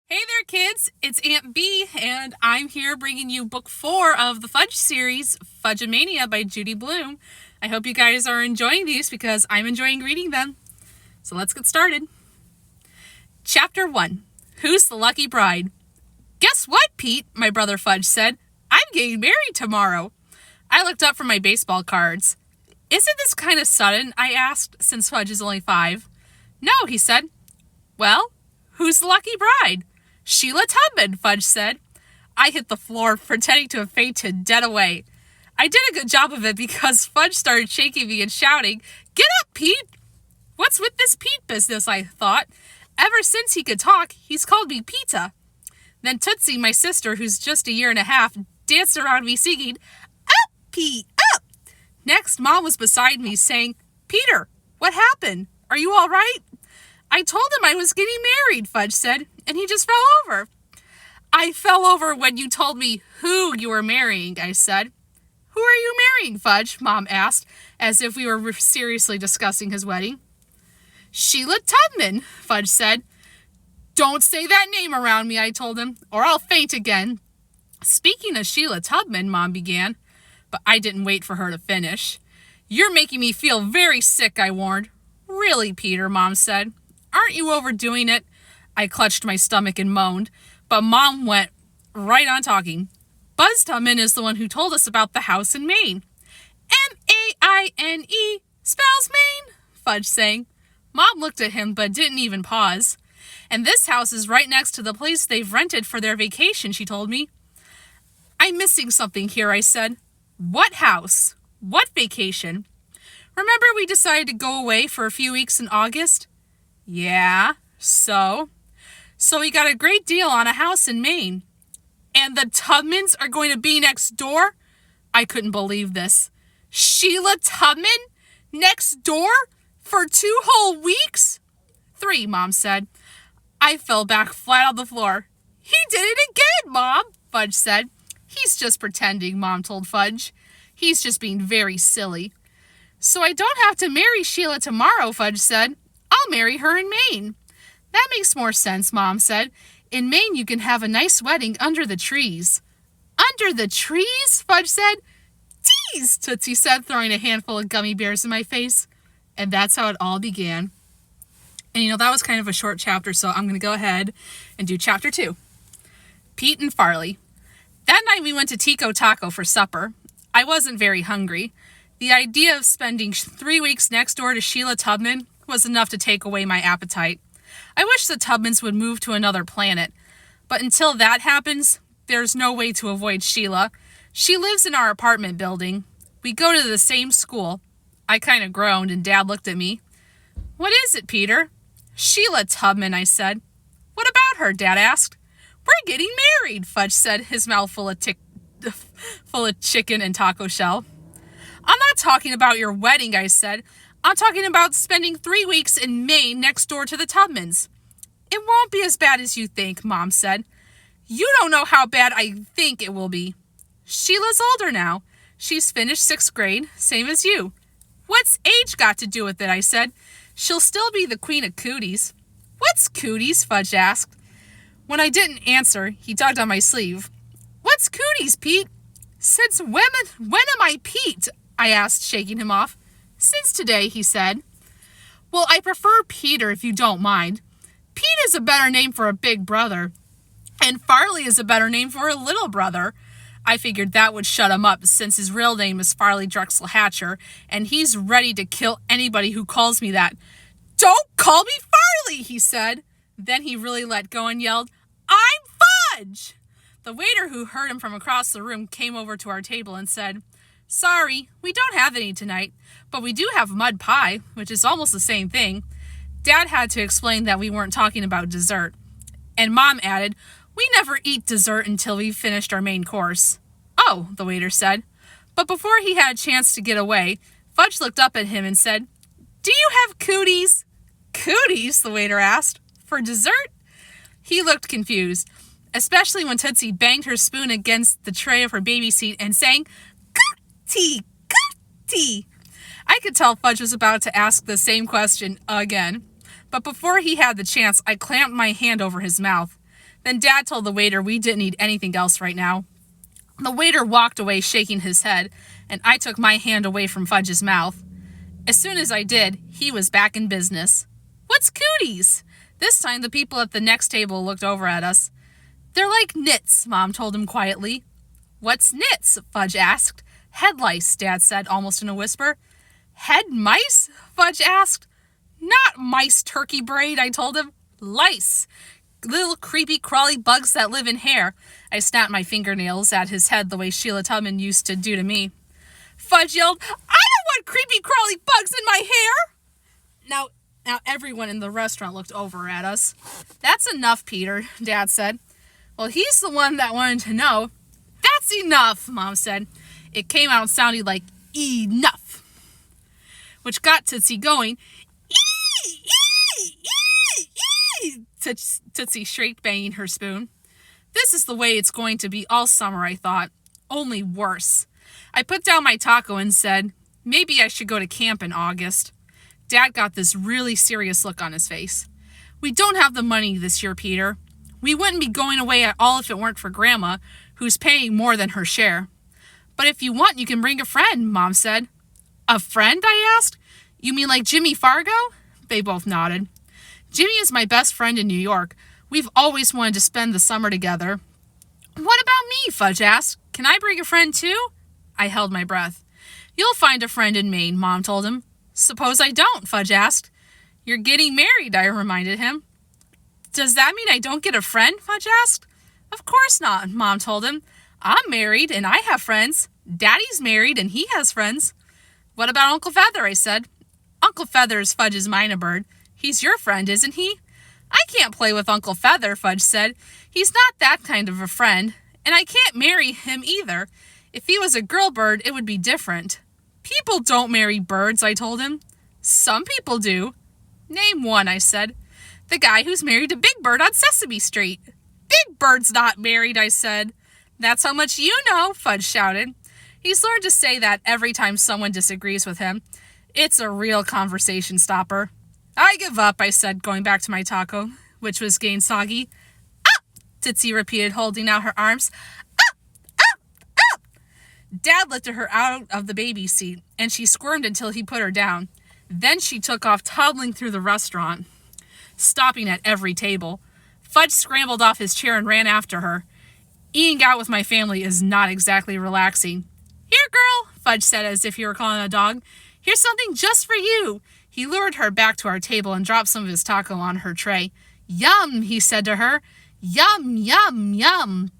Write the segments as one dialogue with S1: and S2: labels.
S1: Hey there, kids! It's Aunt B, and I'm here bringing you book 4 of the Fudge series, Fudge-a-Mania by Judy Blume. I hope you guys are enjoying these because I'm enjoying reading them. So let's get started. Chapter 1. Who's the Lucky Bride? Guess what, Pete? My brother Fudge said. I'm getting married tomorrow. I looked up from my baseball cards. Isn't this kind of sudden? I asked, since Fudge is only 5. No, he said. Well, who's the lucky bride? Sheila Tubman, Fudge said. I hit the floor, pretending to have fainted dead away. I did a good job of it because Fudge started shaking me and shouting, Get up, Pete! What's with this Pete business, I thought. Ever since he could talk, he's called me Pita. Then Tootsie, my sister, who's just a year and a half, danced around me singing, Up, Pete, up! Next, Mom was beside me saying, Peter, what happened? Are you all right? I told him I was getting married, Fudge said, and he just fell over. I fell over when you told me who you were marrying, I said. Who are you marrying, Fudge? Mom asked, as if we were seriously discussing his wedding. Sheila Tubman, Fudge said. Don't say that name around me, I told him, or I'll faint again. Speaking of Sheila Tubman, Mom began, but I didn't wait for her to finish. You're making me feel very sick, I warned. Really, Peter, Mom said. Aren't you overdoing it? I clutched my stomach and moaned, but Mom went right on talking. Buzz Tubman is the one who told us about the house in Maine. M-A-I-N-E spells Maine, Fudge sang. Mom looked at him but didn't even pause. And this house is right next to the place they've rented for their vacation, she told me. I'm missing something here, I said. What house? What vacation? Remember we decided to go away for a few weeks in August? Yeah, so we got a great deal on a house in Maine. And the Tubmans are going to be next door? I couldn't believe this. Sheila Tubman? Next door? For 2 whole weeks? 3, Mom said. I fell back flat on the floor. He did it again, Mom, Fudge said. He's just pretending, Mom told Fudge. He's just being very silly. So I don't have to marry Sheila tomorrow, Fudge said. I'll marry her in Maine. That makes more sense, Mom said. In Maine, you can have a nice wedding under the trees. Under the trees? Fudge said. Tease, Tootsie said, throwing a handful of gummy bears in my face. And that's how it all began. And that was kind of a short chapter, so I'm going to go ahead and do chapter 2. Pete and Farley. That night we went to Tico Taco for supper. I wasn't very hungry. The idea of spending 3 weeks next door to Sheila Tubman was enough to take away my appetite. I wish the Tubmans would move to another planet. But until that happens, there's no way to avoid Sheila. She lives in our apartment building. We go to the same school. I kind of groaned and Dad looked at me. What is it, Peter? Sheila Tubman, I said. What about her? Dad asked. We're getting married, Fudge said, his mouth full of chicken and taco shell. I'm not talking about your wedding, I said. I'm talking about spending 3 weeks in Maine next door to the Tubmans. It won't be as bad as you think, Mom said. You don't know how bad I think it will be. Sheila's older now. She's finished 6th grade, same as you. What's age got to do with it, I said. She'll still be the queen of cooties. What's cooties? Fudge asked. When I didn't answer, he tugged on my sleeve. What's cooties, Pete? Since when am I Pete? I asked, shaking him off. Since today, he said. Well, I prefer Peter if you don't mind. Pete is a better name for a big brother. And Farley is a better name for a little brother. I figured that would shut him up since his real name is Farley Drexel Hatcher, and he's ready to kill anybody who calls me that. Don't call me Farley, he said. Then he really let go and yelled, I'm Fudge! The waiter who heard him from across the room came over to our table and said, Sorry, we don't have any tonight, but we do have mud pie, which is almost the same thing. Dad had to explain that we weren't talking about dessert. And Mom added, We never eat dessert until we've finished our main course. Oh, the waiter said. But before he had a chance to get away, Fudge looked up at him and said, Do you have cooties? Cooties? The waiter asked. For dessert? He looked confused, especially when Tootsie banged her spoon against the tray of her baby seat and sang, Cootie, cootie. I could tell Fudge was about to ask the same question again. But before he had the chance, I clamped my hand over his mouth. Then Dad told the waiter we didn't need anything else right now. The waiter walked away shaking his head, and I took my hand away from Fudge's mouth. As soon as I did, he was back in business. "What's cooties?" This time the people at the next table looked over at us. "They're like nits," Mom told him quietly. "What's nits?" Fudge asked. "Head lice," Dad said almost in a whisper. "Head mice?" Fudge asked. "Not mice, turkey braid," I told him. "Lice. Little creepy crawly bugs that live in hair." I snapped my fingernails at his head the way Sheila Tubman used to do to me. Fudge yelled, "I don't want creepy crawly bugs in my hair!" Now everyone in the restaurant looked over at us. "That's enough, Peter," Dad said. "Well, he's the one that wanted to know." "That's enough," Mom said. It came out sounding like enough, which got Tootsie going. Tootsie shrieked, banging her spoon. This is the way it's going to be all summer, I thought. Only worse. I put down my taco and said, maybe I should go to camp in August. Dad got this really serious look on his face. "We don't have the money this year, Peter. We wouldn't be going away at all if it weren't for Grandma, who's paying more than her share." "But if you want, you can bring a friend," Mom said. "A friend?" I asked. "You mean like Jimmy Fargo?" They both nodded. "Jimmy is my best friend in New York. We've always wanted to spend the summer together." "What about me?" Fudge asked. "Can I bring a friend too?" I held my breath. "You'll find a friend in Maine," Mom told him. "Suppose I don't?" Fudge asked. "You're getting married," I reminded him. "Does that mean I don't get a friend?" Fudge asked. "Of course not," Mom told him. "I'm married and I have friends. Daddy's married and he has friends." "What about Uncle Feather?" I said. "Uncle Feather's Fudge's minor bird. He's your friend, isn't he?" "I can't play with Uncle Feather," Fudge said. "He's not that kind of a friend. And I can't marry him either. If he was a girl bird, it would be different." "People don't marry birds," I told him. "Some people do." "Name one," I said. "The guy who's married to Big Bird on Sesame Street." "Big Bird's not married," I said. "That's how much you know," Fudge shouted. He's learned to say that every time someone disagrees with him. It's a real conversation stopper. "I give up," I said, going back to my taco, which was getting soggy. "Up!" Tootsie repeated, holding out her arms. "Up! Up! Up!" Dad lifted her out of the baby seat, and she squirmed until he put her down. Then she took off toddling through the restaurant, stopping at every table. Fudge scrambled off his chair and ran after her. Eating out with my family is not exactly relaxing. "Here, girl," Fudge said as if he were calling a dog. "Here's something just for you." He lured her back to our table and dropped some of his taco on her tray. "Yum," he said to her. "Yum, yum, yum."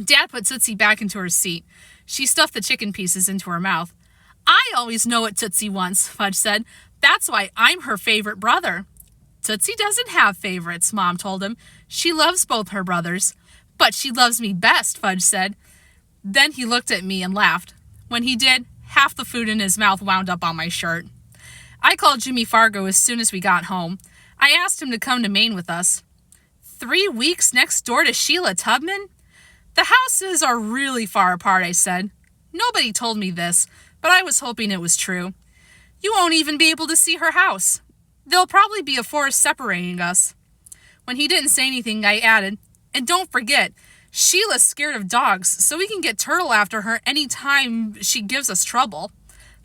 S1: Dad put Tootsie back into her seat. She stuffed the chicken pieces into her mouth. "I always know what Tootsie wants," Fudge said. "That's why I'm her favorite brother." "Tootsie doesn't have favorites," Mom told him. "She loves both her brothers." "But she loves me best," Fudge said. Then he looked at me and laughed. When he did, half the food in his mouth wound up on my shirt. I called Jimmy Fargo as soon as we got home. I asked him to come to Maine with us. 3 weeks next door to Sheila Tubman? The houses are really far apart, I said. Nobody told me this, but I was hoping it was true. You won't even be able to see her house. There'll probably be a forest separating us. When he didn't say anything, I added, and don't forget, Sheila's scared of dogs, so we can get Turtle after her any time she gives us trouble.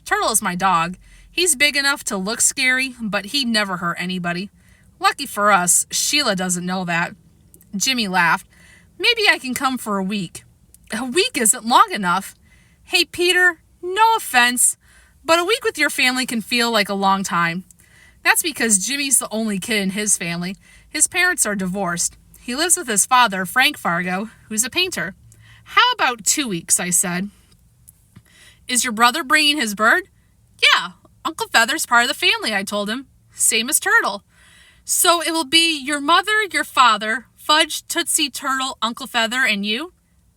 S1: Turtle is my dog. He's big enough to look scary, but he'd never hurt anybody. Lucky for us, Sheila doesn't know that. Jimmy laughed. Maybe I can come for a week. A week isn't long enough. Hey, Peter, no offense, but a week with your family can feel like a long time. That's because Jimmy's the only kid in his family. His parents are divorced. He lives with his father, Frank Fargo, who's a painter. How about 2 weeks, I said. Is your brother bringing his bird? Yeah, Uncle Feather's part of the family, I told him. Same as Turtle. So it will be your mother, your father, Fudge, Tootsie, Turtle, Uncle Feather, and you?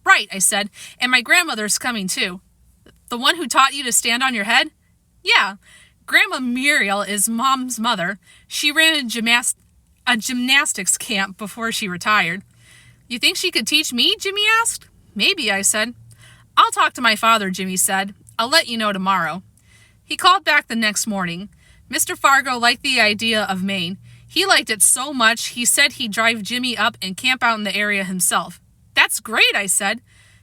S1: Right, I said, and my grandmother's coming too. The one who taught you to stand on your head? Yeah, Grandma Muriel is Mom's mother. She ran a gymnastics camp before she retired. You think she could teach me? Jimmy asked. Maybe, I said. I'll talk to my father, Jimmy said. I'll let you know tomorrow. He called back the next morning. Mr. Fargo liked the idea of Maine. He liked it so much, he said he'd drive Jimmy up and camp out in the area himself. That's great, I said.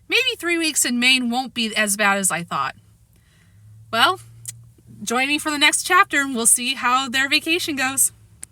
S1: Maybe 3 weeks in Maine won't be as bad as I thought. Well, join me for the next chapter and we'll see how their vacation goes.